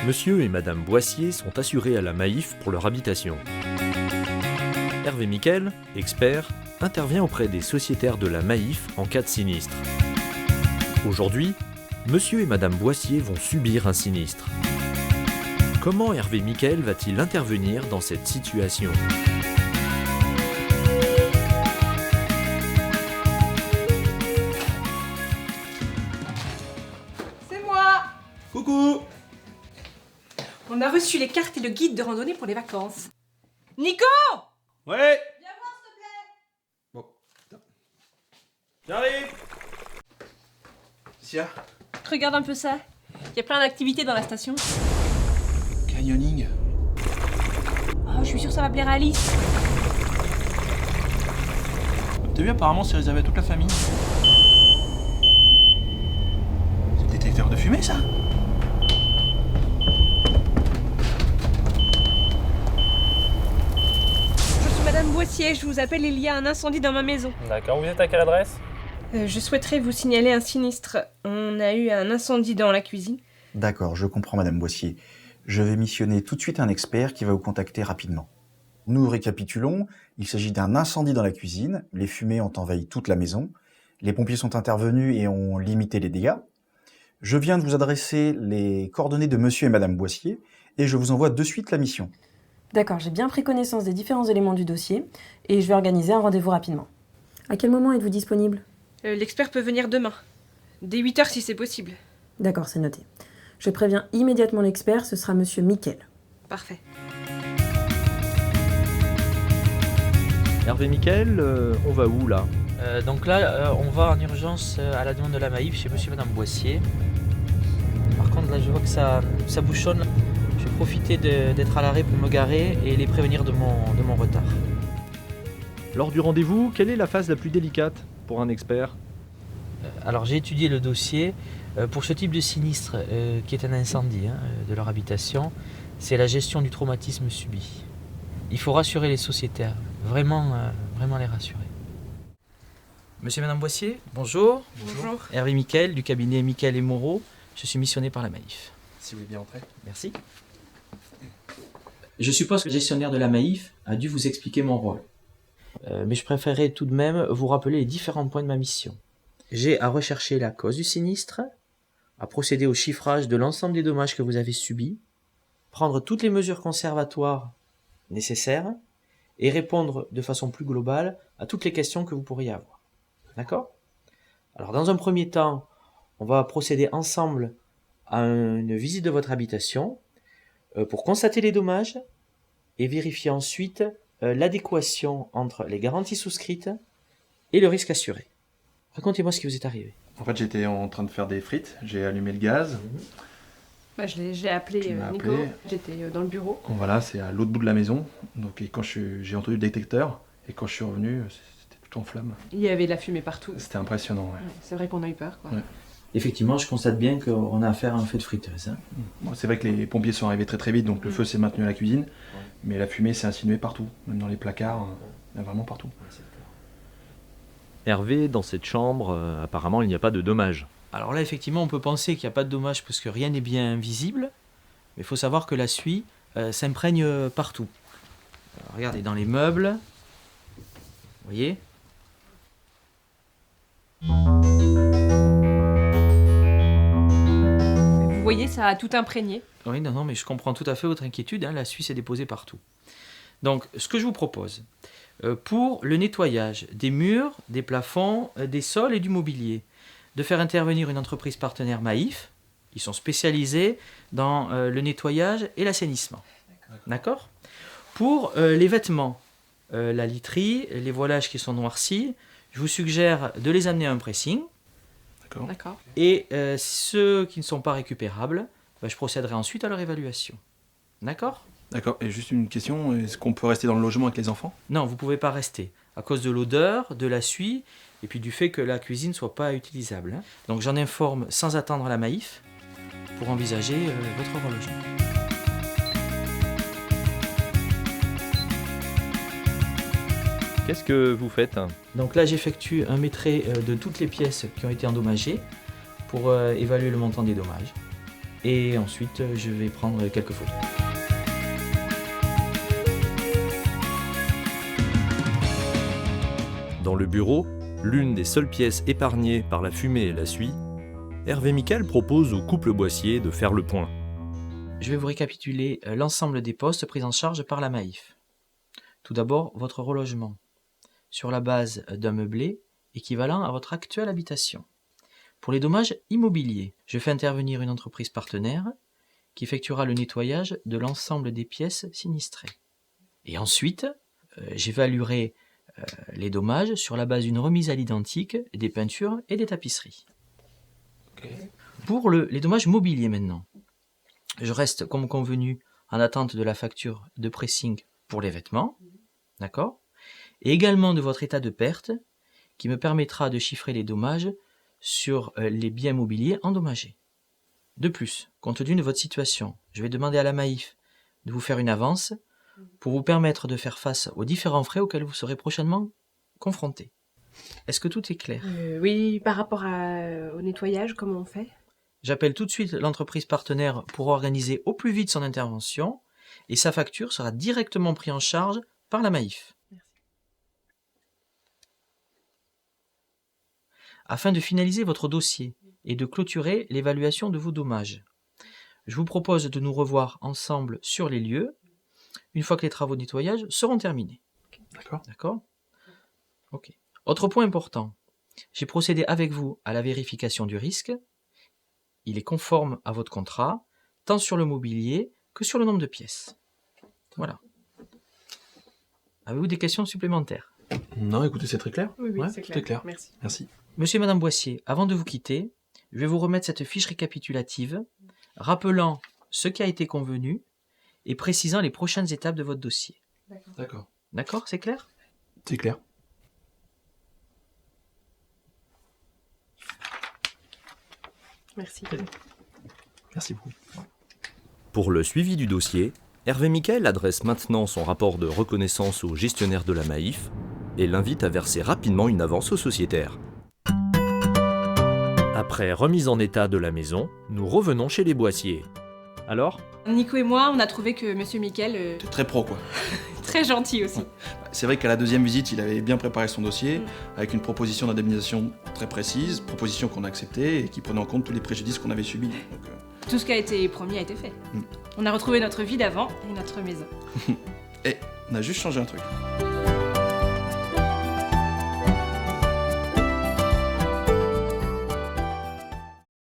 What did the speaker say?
Monsieur et Madame Boissier sont assurés à la Maïf pour leur habitation. Hervé Miquel, expert, intervient auprès des sociétaires de la Maïf en cas de sinistre. Aujourd'hui, Monsieur et Madame Boissier vont subir un sinistre. Comment Hervé Miquel va-t-il intervenir dans cette situation ? C'est moi! Coucou! On a reçu les cartes et le guide de randonnée pour les vacances. Nico! Ouais! Viens voir s'il te plaît! Bon, attends. J'arrive! Sia? Regarde un peu ça. Il y a plein d'activités dans la station. Canyoning? Oh, je suis sûre que ça va plaire à Alice. T'as vu, apparemment c'est réservé à toute la famille. C'est le détecteur de fumée, ça? Je suis Madame Boissier, je vous appelle, il y a un incendie dans ma maison. D'accord, vous êtes à quelle adresse? Je souhaiterais vous signaler un sinistre. On a eu un incendie dans la cuisine. D'accord, je comprends Madame Boissier. Je vais missionner tout de suite un expert qui va vous contacter rapidement. Nous récapitulons, il s'agit d'un incendie dans la cuisine, les fumées ont envahi toute la maison, les pompiers sont intervenus et ont limité les dégâts. Je viens de vous adresser les coordonnées de Monsieur et Madame Boissier et je vous envoie de suite la mission. D'accord, j'ai bien pris connaissance des différents éléments du dossier et je vais organiser un rendez-vous rapidement. À quel moment êtes-vous disponible ? L'expert peut venir demain. Dès 8h si c'est possible. D'accord, c'est noté. Je préviens immédiatement l'expert, ce sera Monsieur Miquel. Parfait. Hervé Miquel, on va où là ? Donc là, on va en urgence à la demande de la Maïf chez monsieur et madame Boissier. Par contre, là, je vois que ça bouchonne. Je vais profiter d'être à l'arrêt pour me garer et les prévenir de mon retard. Lors du rendez-vous, quelle est la phase la plus délicate pour un expert ? Alors, j'ai étudié le dossier. Pour ce type de sinistre, qui est un incendie de leur habitation, c'est la gestion du traumatisme subi. Il faut rassurer les sociétaires, vraiment les rassurer. Monsieur et madame Boissier, bonjour. Bonjour. Hervé Miquel, du cabinet Miquel et Moreau. Je suis missionné par la Maïf. Si vous voulez bien entrer. Merci. Je suppose que le gestionnaire de la Maïf a dû vous expliquer mon rôle. Mais je préférerais tout de même vous rappeler les différents points de ma mission. J'ai à rechercher la cause du sinistre, à procéder au chiffrage de l'ensemble des dommages que vous avez subis, prendre toutes les mesures conservatoires nécessaires et répondre de façon plus globale à toutes les questions que vous pourriez avoir. D'accord ? Alors dans un premier temps, on va procéder ensemble à une visite de votre habitation pour constater les dommages et vérifier ensuite l'adéquation entre les garanties souscrites et le risque assuré. Racontez-moi ce qui vous est arrivé. En fait, j'étais en train de faire des frites, j'ai allumé le gaz. Bah, j'ai appelé Tu m'as Nico. appelé. J'étais dans le bureau. Voilà, c'est à l'autre bout de la maison. Donc, et quand j'ai entendu le détecteur, et quand je suis revenu, c'était tout en flammes. Il y avait de la fumée partout. C'était impressionnant, ouais. Ouais, c'est vrai qu'on a eu peur, quoi. Ouais. Effectivement, je constate bien qu'on a affaire à un feu de friteuse. Bon, c'est vrai que les pompiers sont arrivés très très vite, donc le feu s'est maintenu à la cuisine. Mais la fumée s'est insinuée partout, même dans les placards, vraiment partout. Hervé, dans cette chambre, apparemment il n'y a pas de dommages. Alors là, effectivement, on peut penser qu'il n'y a pas de dommages parce que rien n'est bien visible. Mais il faut savoir que la suie s'imprègne partout. Alors, regardez, dans les meubles. Vous voyez ? Vous voyez, ça a tout imprégné. Oui, non, mais je comprends tout à fait votre inquiétude. La suie s'est déposée partout. Donc, ce que je vous propose, pour le nettoyage des murs, des plafonds, des sols et du mobilier, de faire intervenir une entreprise partenaire Maïf. Ils sont spécialisés dans le nettoyage et l'assainissement. D'accord ? Pour les vêtements, la literie, les voilages qui sont noircis, je vous suggère de les amener à un pressing. D'accord. D'accord. Et ceux qui ne sont pas récupérables, je procéderai ensuite à leur évaluation. D'accord ? D'accord, et juste une question, est-ce qu'on peut rester dans le logement avec les enfants ? Non, vous ne pouvez pas rester, à cause de l'odeur, de la suie, et puis du fait que la cuisine ne soit pas utilisable. Donc j'en informe sans attendre la Maïf pour envisager votre relogement. Qu'est-ce que vous faites ? Donc là, j'effectue un maîtrait de toutes les pièces qui ont été endommagées pour évaluer le montant des dommages. Et ensuite, je vais prendre quelques photos. Dans le bureau, l'une des seules pièces épargnées par la fumée et la suie, Hervé Miquel propose au couple Boissier de faire le point. Je vais vous récapituler l'ensemble des postes pris en charge par la Maïf. Tout d'abord, votre relogement, sur la base d'un meublé équivalent à votre actuelle habitation. Pour les dommages immobiliers, je fais intervenir une entreprise partenaire qui effectuera le nettoyage de l'ensemble des pièces sinistrées. Et ensuite, j'évaluerai les dommages sur la base d'une remise à l'identique des peintures et des tapisseries. Okay. Pour les dommages mobiliers maintenant, je reste comme convenu en attente de la facture de pressing pour les vêtements, d'accord, et également de votre état de perte qui me permettra de chiffrer les dommages sur les biens mobiliers endommagés. De plus, compte tenu de votre situation, je vais demander à la Maïf de vous faire une avance pour vous permettre de faire face aux différents frais auxquels vous serez prochainement confrontés. Est-ce que tout est clair? Oui, par rapport au nettoyage, comment on fait? J'appelle tout de suite l'entreprise partenaire pour organiser au plus vite son intervention et sa facture sera directement prise en charge par la Maïf. Merci. Afin de finaliser votre dossier et de clôturer l'évaluation de vos dommages, je vous propose de nous revoir ensemble sur les lieux une fois que les travaux de nettoyage seront terminés. D'accord. D'accord ? Ok. Autre point important, j'ai procédé avec vous à la vérification du risque. Il est conforme à votre contrat, tant sur le mobilier que sur le nombre de pièces. Voilà. Avez-vous des questions supplémentaires? Non, écoutez, c'est très clair. Oui, ouais, c'est tout est clair. Merci. Merci. Monsieur et Madame Boissier, avant de vous quitter, je vais vous remettre cette fiche récapitulative, rappelant ce qui a été convenu et précisant les prochaines étapes de votre dossier. D'accord. D'accord, c'est clair? C'est clair. Merci. Merci beaucoup. Pour le suivi du dossier, Hervé Miquel adresse maintenant son rapport de reconnaissance au gestionnaire de la Maïf et l'invite à verser rapidement une avance au sociétaire. Après remise en état de la maison, nous revenons chez les Boissier. Alors ? Nico et moi, on a trouvé que Monsieur Miquel... T'es très pro, quoi. très gentil aussi. Ouais. C'est vrai qu'à la deuxième visite, il avait bien préparé son dossier, avec une proposition d'indemnisation très précise, proposition qu'on a acceptée et qui prenait en compte tous les préjudices qu'on avait subis. Donc, tout ce qui a été promis a été fait. On a retrouvé notre vie d'avant et notre maison. Et on a juste changé un truc.